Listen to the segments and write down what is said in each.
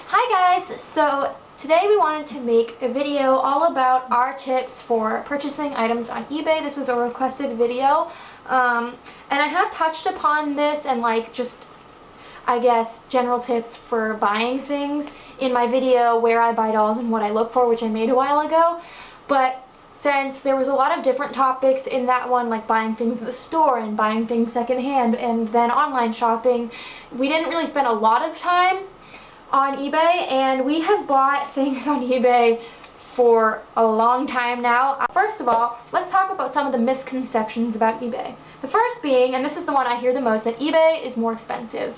Hi guys! So today we wanted to make a video all about our tips for purchasing items on eBay. This was a requested video. And I have touched upon this and I guess general tips for buying things in my video where I buy dolls and what I look for, which I made a while ago. But since there was a lot of different topics in that one, like buying things at the store and buying things secondhand and then online shopping, we didn't really spend a lot of time on eBay, and we have bought things on eBay for a long time now. First of all, let's talk about some of the misconceptions about eBay. The first being, and this is the one I hear the most, that eBay is more expensive.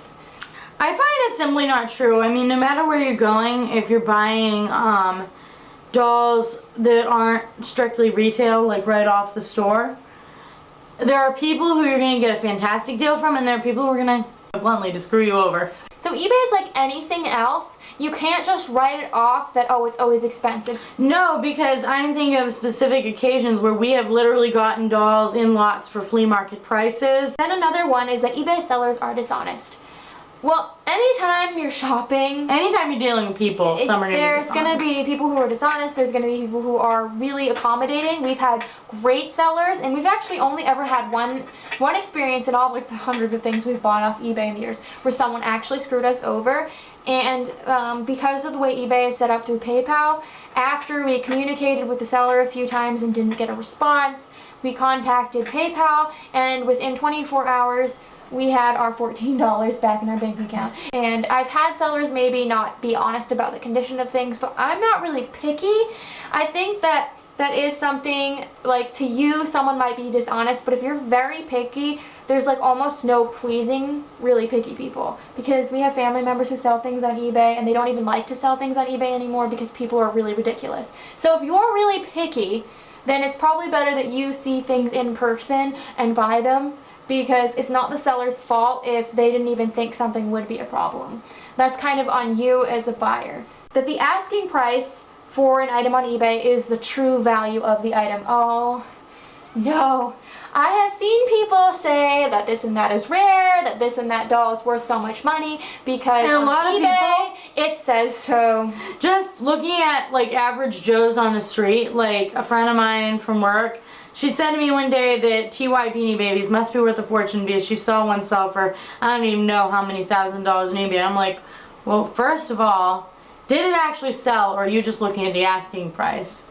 I find it simply not true. I mean, no matter where you're going, if you're buying dolls that aren't strictly retail, like right off the store, there are people who you're going to get a fantastic deal from, and there are people who are going to bluntly to screw you over. So eBay is like anything else. You can't just write it off that, oh, it's always expensive. No, because I'm thinking of specific occasions where we have literally gotten dolls in lots for flea market prices. Then another one is that eBay sellers are dishonest. Well, anytime you're shopping, anytime you're dealing with people, some are going to be there's dishonest. going to be people who are dishonest, there's going to be people who are really accommodating. We've had great sellers, and we've actually only ever had one experience in all like the hundreds of things we've bought off eBay in the years where someone actually screwed us over. And because of the way eBay is set up through PayPal, after we communicated with the seller a few times and didn't get a response, we contacted PayPal, and within 24 hours, we had our $14 back in our bank account. And I've had sellers maybe not be honest about the condition of things, but I'm not really picky. I think that is something, like, to you, someone might be dishonest, but if you're very picky, there's like almost no pleasing really picky people, because we have family members who sell things on eBay and they don't even like to sell things on eBay anymore because people are really ridiculous. So if you're really picky, then it's probably better that you see things in person and buy them, because it's not the seller's fault if they didn't even think something would be a problem. That's kind of on you as a buyer. That the asking price for an item on eBay is the true value of the item. Oh, no. I have seen people say that this and that is rare, that this and that doll is worth so much money because on eBay it says so. Just looking at like average Joes on the street, like a friend of mine from work, she said to me one day that TY Beanie Babies must be worth a fortune because she saw one sell for I don't even know how many $1,000 on eBay. And I'm like, well, first of all, did it actually sell, or are you just looking at the asking price?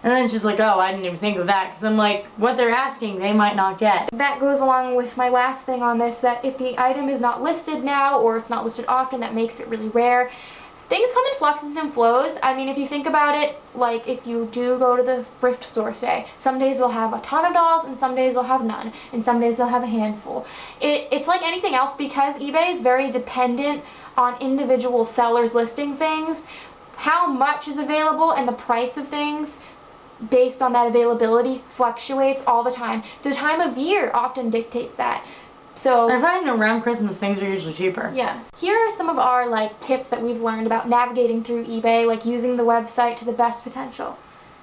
And then she's like, oh, I didn't even think of that, because I'm like, what they're asking, they might not get. That goes along with my last thing on this, that if the item is not listed now, or it's not listed often, that makes it really rare. Things come in fluxes and flows. I mean, if you think about it, like if you do go to the thrift store today, some days they'll have a ton of dolls, and some days they'll have none, and some days they'll have a handful. It's like anything else, because eBay is very dependent on individual sellers listing things. How much is available and the price of things based on that availability fluctuates all the time. The time of year often dictates that. So I find around Christmas things are usually cheaper. Yeah. Here are some of our tips that we've learned about navigating through eBay, like using the website to the best potential.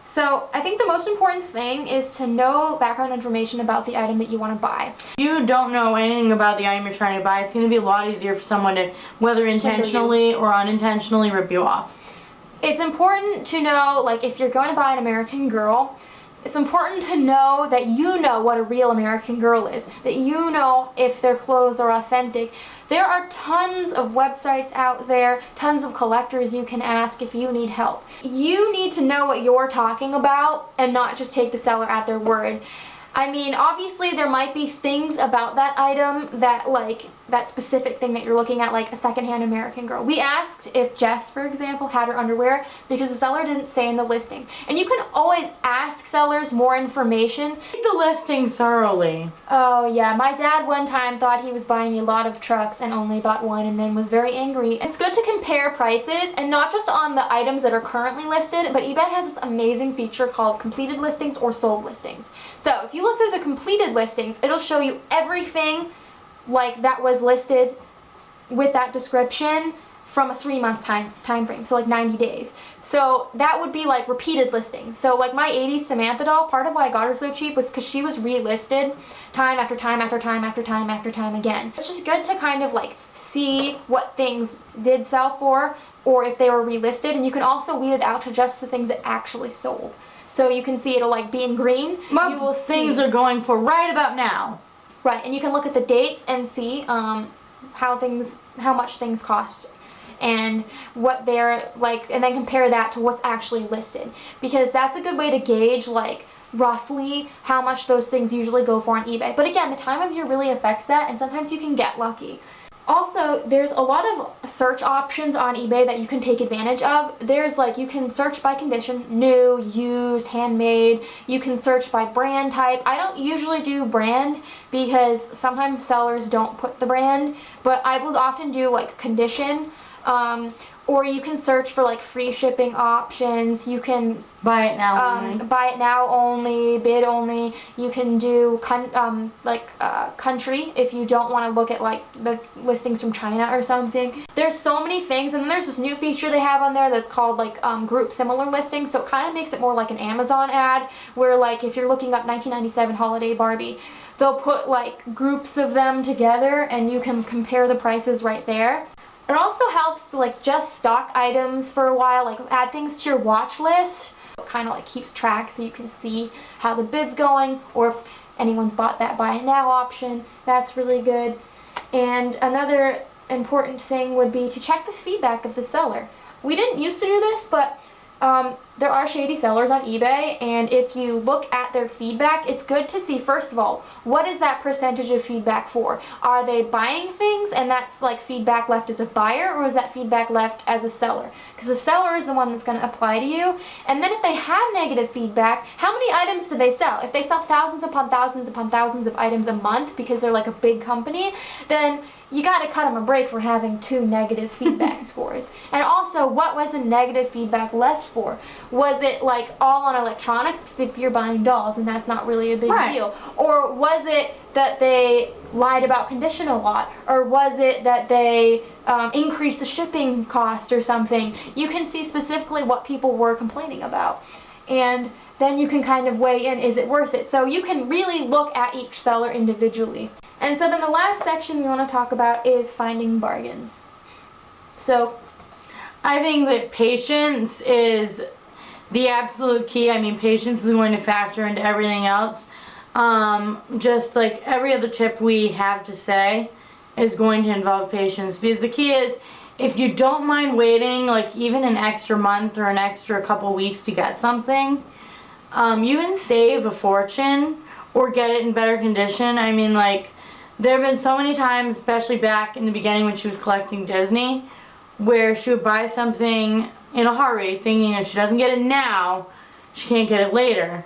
So I think the most important thing is to know background information about the item that you want to buy. If you don't know anything about the item you're trying to buy, it's going to be a lot easier for someone to, whether intentionally or unintentionally, rip you off. It's important to know, like, if you're going to buy an American Girl, it's important to know that you know what a real American Girl is, that you know if their clothes are authentic. There are tons of websites out there, tons of collectors you can ask if you need help. You need to know what you're talking about and not just take the seller at their word. I mean, obviously there might be things about that item that, like, that specific thing that you're looking at, like a secondhand American Girl. We asked if Jess, for example, had her underwear because the seller didn't say in the listing. And you can always ask sellers more information. Read the listing thoroughly. Oh yeah, my dad one time thought he was buying a lot of trucks and only bought one, and then was very angry. It's good to compare prices, and not just on the items that are currently listed, but eBay has this amazing feature called completed listings or sold listings. So if you look through the completed listings, it'll show you everything like that was listed with that description from a 3-month time frame, so like 90 days. So that would be like repeated listings. So like my 80s Samantha doll, part of why I got her so cheap was because she was relisted time after time after time after time after time again. It's just good to kind of like see what things did sell for or if they were relisted, and you can also weed it out to just the things that actually sold. So you can see it'll like be in green. What you will things see, are going for right about now. right, and you can look at the dates and see how much things cost and what they're like, and then compare that to what's actually listed, because that's a good way to gauge like roughly how much those things usually go for on eBay. But again, the time of year really affects that, and sometimes you can get lucky. Also, there's a lot of search options on eBay that you can take advantage of. There's like, you can search by condition, new, used, handmade. You can search by brand type. I don't usually do brand because sometimes sellers don't put the brand, but I will often do like condition. Or you can search for like free shipping options. You can buy it now only. Buy it now only, bid only. You can do country if you don't want to look at like the listings from China or something. There's so many things, and then there's this new feature they have on there that's called like group similar listings. So it kind of makes it more like an Amazon ad, where like if you're looking up 1997 holiday Barbie, they'll put like groups of them together and you can compare the prices right there. It also helps to like just stock items for a while, like add things to your watch list. It kind of like keeps track so you can see how the bid's going, or if anyone's bought that buy it now option. That's really good. And another important thing would be to check the feedback of the seller. We didn't used to do this, but there are shady sellers on eBay, and if you look at their feedback, it's good to see, first of all, what is that percentage of feedback for? Are they buying things and that's like feedback left as a buyer, or is that feedback left as a seller? Because the seller is the one that's going to apply to you. And then if they have negative feedback, how many items do they sell? If they sell thousands upon thousands upon thousands of items a month because they're like a big company, then you got to cut them a break for having 2 negative feedback scores. And also, what was the negative feedback left for? Was it like all on electronics? Because if you're buying dolls, and that's not really a big deal. Or was it that they lied about condition a lot? Or was it that they increased the shipping cost or something? You can see specifically what people were complaining about. And then you can kind of weigh in, is it worth it? So you can really look at each seller individually. And so then the last section we want to talk about is finding bargains. So I think that patience is the absolute key. I mean, patience is going to factor into everything else. Just like every other tip we have to say is going to involve patience, because the key is, if you don't mind waiting like even an extra month or an extra couple weeks to get something, you can save a fortune or get it in better condition. I mean, like, there have been so many times, especially back in the beginning when she was collecting Disney, where she would buy something in a hurry thinking if she doesn't get it now, she can't get it later.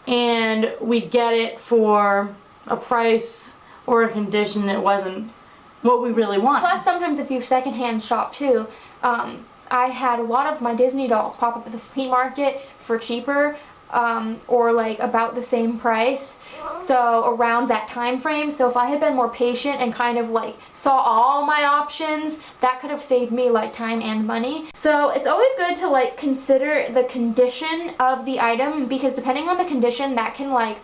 And we'd get it for a price or a condition that wasn't what we really want. Plus, sometimes if you secondhand shop too, I had a lot of my Disney dolls pop up at the flea market for cheaper, or like about the same price, so around that time frame. So if I had been more patient and kind of like saw all my options, that could have saved me like time and money. So it's always good to like consider the condition of the item, because depending on the condition, that can like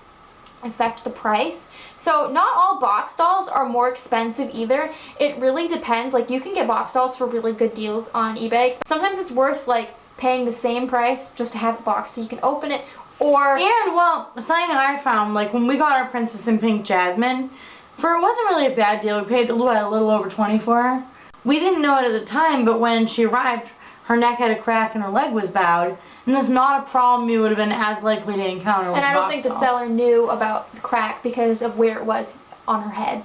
affect the price. So not all box dolls are more expensive either. It really depends. Like, you can get box dolls for really good deals on eBay. Sometimes it's worth like paying the same price just to have it boxed so you can open it. Or and well, something I found, like when we got our Princess in Pink Jasmine, it wasn't really a bad deal. We paid a little over $20 for her. We didn't know it at the time, but when she arrived, her neck had a crack and her leg was bowed, and that's not a problem you would have been as likely to encounter with and I a don't box think doll. the seller knew about the crack because of where it was on her head.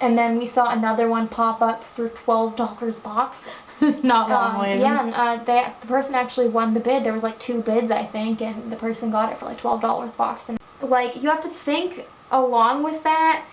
And then we saw another one pop up for $12 boxed. Not long later. Yeah, and the person actually won the bid. There was like 2 bids, I think, and the person got it for like $12 boxed. And like, you have to think along with that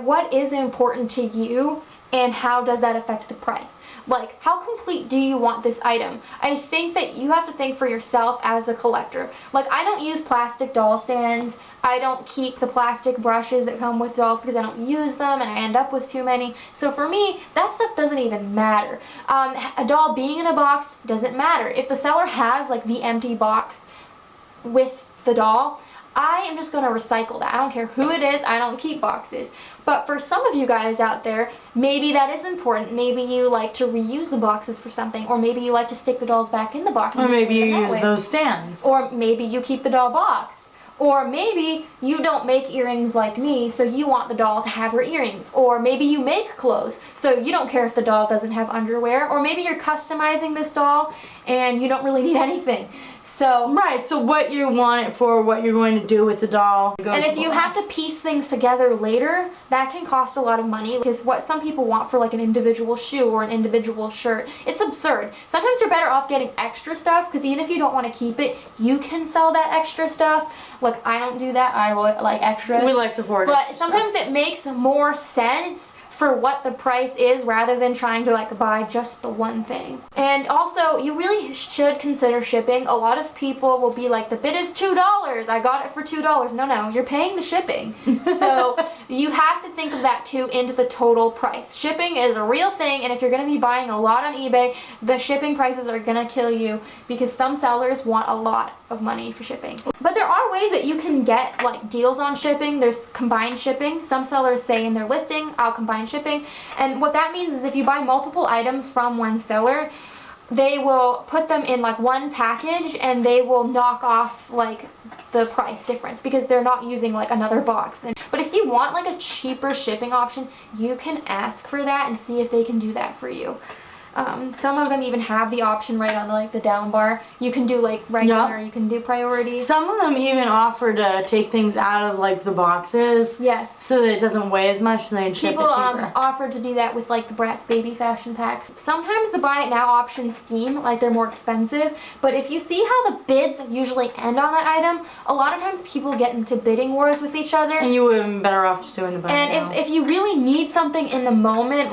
what is important to you and how does that affect the price. Like, how complete do you want this item? I think that you have to think for yourself as a collector. Like, I don't use plastic doll stands. I don't keep the plastic brushes that come with dolls because I don't use them and I end up with too many. So for me, that stuff doesn't even matter. A doll being in a box doesn't matter. If the seller has like the empty box with the doll, I am just going to recycle that. I don't care who it is. I don't keep boxes. But for some of you guys out there, maybe that is important. Maybe you like to reuse the boxes for something, or maybe you like to stick the dolls back in the box. Or maybe you use those stands. Or maybe you keep the doll box. Or maybe you don't make earrings like me, so you want the doll to have her earrings. Or maybe you make clothes, so you don't care if the doll doesn't have underwear. Or maybe you're customizing this doll and you don't really need anything. So right, so what you want it for, what you're going to do with the doll. And if you have to piece things together later, that can cost a lot of money, because what some people want for like an individual shoe or an individual shirt, it's absurd. Sometimes you're better off getting extra stuff, because even if you don't want to keep it, you can sell that extra stuff. Like, I don't do that. I like extras. We like to hoard it. But sometimes it makes more sense for what the price is, rather than trying to like buy just the one thing. And also, you really should consider shipping. A lot of people will be like, the bid is $2. I got it for $2. No, you're paying the shipping. So you have to think of that too into the total price. Shipping is a real thing, and if you're going to be buying a lot on eBay, the shipping prices are going to kill you, because some sellers want a lot of money for shipping. But there are ways that you can get like deals on shipping. There's combined shipping. Some sellers say in their listing, I'll combine shipping. And what that means is if you buy multiple items from one seller, they will put them in like one package, and they will knock off like the price difference, because they're not using like another box. But if you want like a cheaper shipping option, you can ask for that and see if they can do that for you. Some of them even have the option right on like the down bar. You can do like regular, you can do priority. Some of them even offer to take things out of like the boxes. Yes. So that it doesn't weigh as much, and they ship People it cheaper. offer to do that with like the Bratz baby fashion packs. Sometimes the buy it now options seem like they're more expensive, but if you see how the bids usually end on that item, a lot of times people get into bidding wars with each other. And you would have been better off just doing the buy it now. And if you really need something in the moment,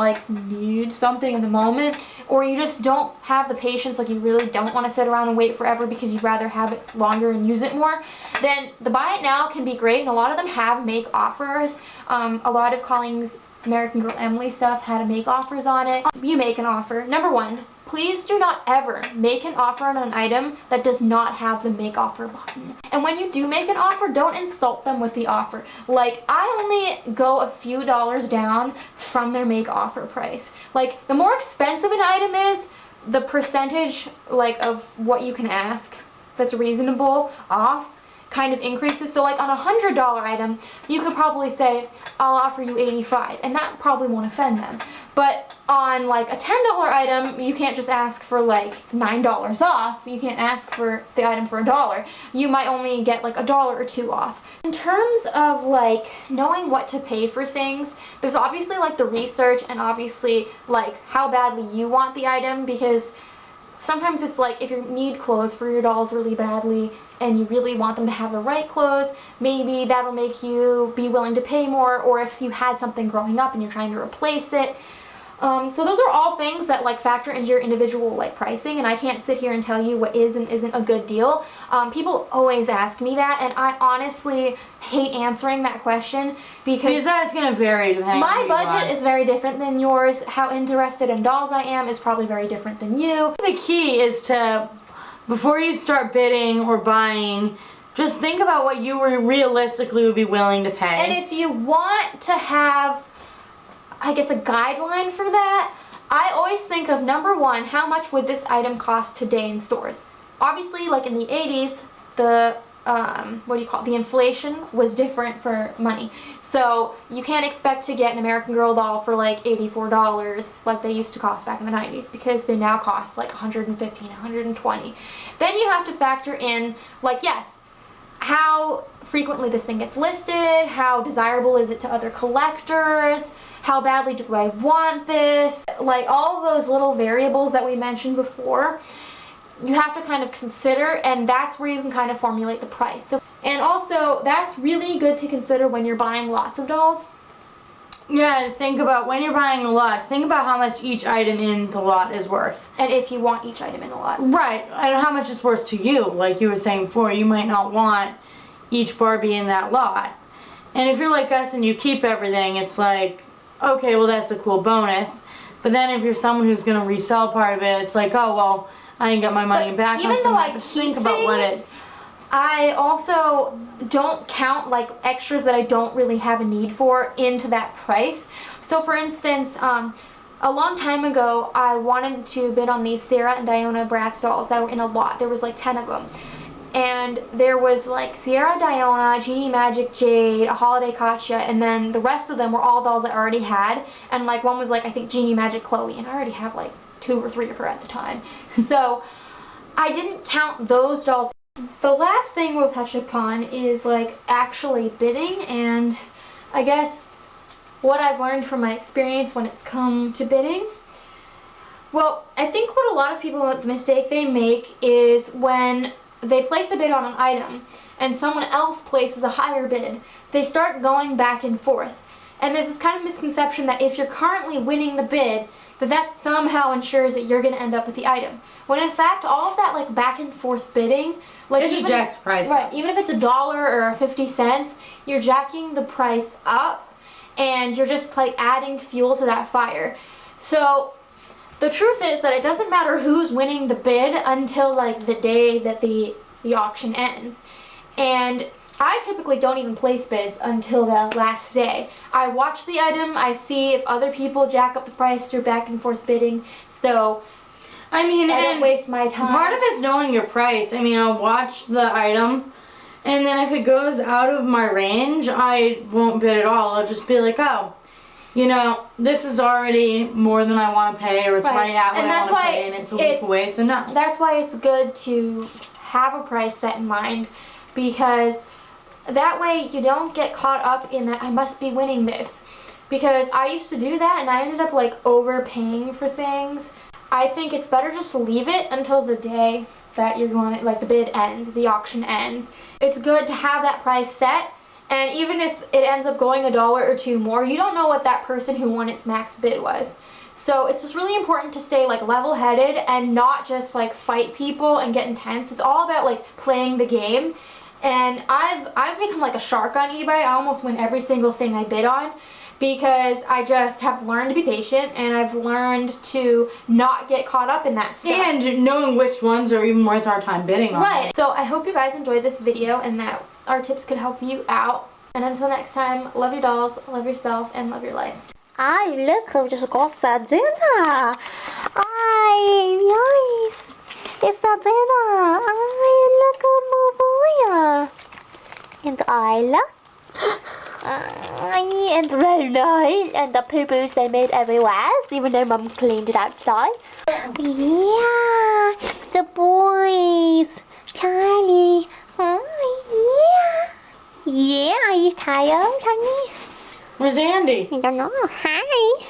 or you just don't have the patience, like you really don't want to sit around and wait forever because you'd rather have it longer and use it more, then the buy it now can be great, and a lot of them have make offers. A lot of Colleen's American Girl Emily stuff had a make offers on it. You make an offer. Number one, please do not ever make an offer on an item that does not have the make offer button. And when you do make an offer, don't insult them with the offer. Like, I only go a few dollars down from their make offer price. Like, the more expensive an item is, the percentage like of what you can ask that's reasonable off kind of increases. So like on a $100 item, you could probably say, I'll offer you $85, and that probably won't offend them. But on like a $10 item, you can't just ask for like $9 off. You can't ask for the item for $1. You might only get like $1 or $2 off. In terms of like knowing what to pay for things, there's obviously like the research, and obviously like how badly you want the item, because sometimes it's like if you need clothes for your dolls really badly and you really want them to have the right clothes, maybe that'll make you be willing to pay more. Or if you had something growing up and you're trying to replace it. So those are all things that like factor into your individual like pricing, and I can't sit here and tell you what is and isn't a good deal. People always ask me that, and I honestly hate answering that question, because that's going to vary depending on my budget is very different than yours. How interested in dolls I am is probably very different than you. The key is to, before you start bidding or buying, just think about what you realistically would be willing to pay. And if you want to have, I guess, a guideline for that, I always think of, number one, how much would this item cost today in stores? Obviously, like in the 80s, the the inflation was different for money. So you can't expect to get an American Girl doll for like $84 like they used to cost back in the 90s, because they now cost like $115, $120. Then you have to factor in, like, yes, how frequently this thing gets listed, how desirable is it to other collectors, how badly do I want this, like all of those little variables that we mentioned before, you have to kind of consider, and that's where you can kind of formulate the price. So, and also, that's really good to consider when you're buying lots of dolls. Yeah, think about when you're buying a lot, think about how much each item in the lot is worth. And if you want each item in the lot. Right, and how much it's worth to you. Like you were saying before, you might not want each Barbie in that lot. And if you're like us and you keep everything, it's like, okay, well that's a cool bonus. But then if you're someone who's going to resell part of it, it's like, oh, well, I didn't get my money back. Even though I keep things, I also don't count like extras that I don't really have a need for into that price. So for instance, a long time ago, I wanted to bid on these Sarah and Diona Bratz dolls that were in a lot. There was like 10 of them. And there was like Sierra Diona, Genie Magic Jade, a Holiday Katya, and then the rest of them were all dolls that I already had. And like one was like, I think Genie Magic Chloe, and I already have like 2 or 3 of her at the time. So I didn't count those dolls. The last thing we'll touch upon is like actually bidding, and I guess what I've learned from my experience when it's come to bidding. Well, I think what a lot of people, the mistake they make is when they place a bid on an item and someone else places a higher bid, they start going back and forth. And there's this kind of misconception that if you're currently winning the bid, that somehow ensures that you're going to end up with the item. When in fact, all of that like back and forth bidding, like it just jacks price right, up. even if it's $1 or 50 cents, you're jacking the price up, and you're just like adding fuel to that fire. So the truth is that it doesn't matter who's winning the bid until like the day that the auction ends. And I typically don't even place bids until the last day. I watch the item, I see if other people jack up the price through back and forth bidding, so I mean, I don't waste my time. Part of it's knowing your price. I mean, I'll watch the item, and then if it goes out of my range, I won't bid at all. I'll just be like, oh, you know, this is already more than I want to pay, or it's right at what I want to pay, and it's a week away, so no. That's why it's good to have a price set in mind, because that way you don't get caught up in that I must be winning this. Because I used to do that and I ended up like overpaying for things. I think it's better just to leave it until the day that you're going, like the bid ends, the auction ends. It's good to have that price set, and even if it ends up going $1 or $2 more, you don't know what that person who won its max bid was. So it's just really important to stay like level-headed and not just like fight people and get intense. It's all about like playing the game. And I've become like a shark on eBay. I almost win every single thing I bid on, because I just have learned to be patient, and I've learned to not get caught up in that stuff. And knowing which ones are even worth our time bidding on. Right. So I hope you guys enjoyed this video and that our tips could help you out. And until next time, love your dolls, love yourself, and love your life. Ay, look, I've just got Sadina. Ay, nice. It's Sadina. Ay, look at Mabuya. And Isla. Ay, and Rona. And the poo-poos they made everywhere, even though Mum cleaned it outside. Yeah, the boys. Charlie. Hi, yeah. Yeah, are you tired, honey? Where's Andy? I don't know. Hi.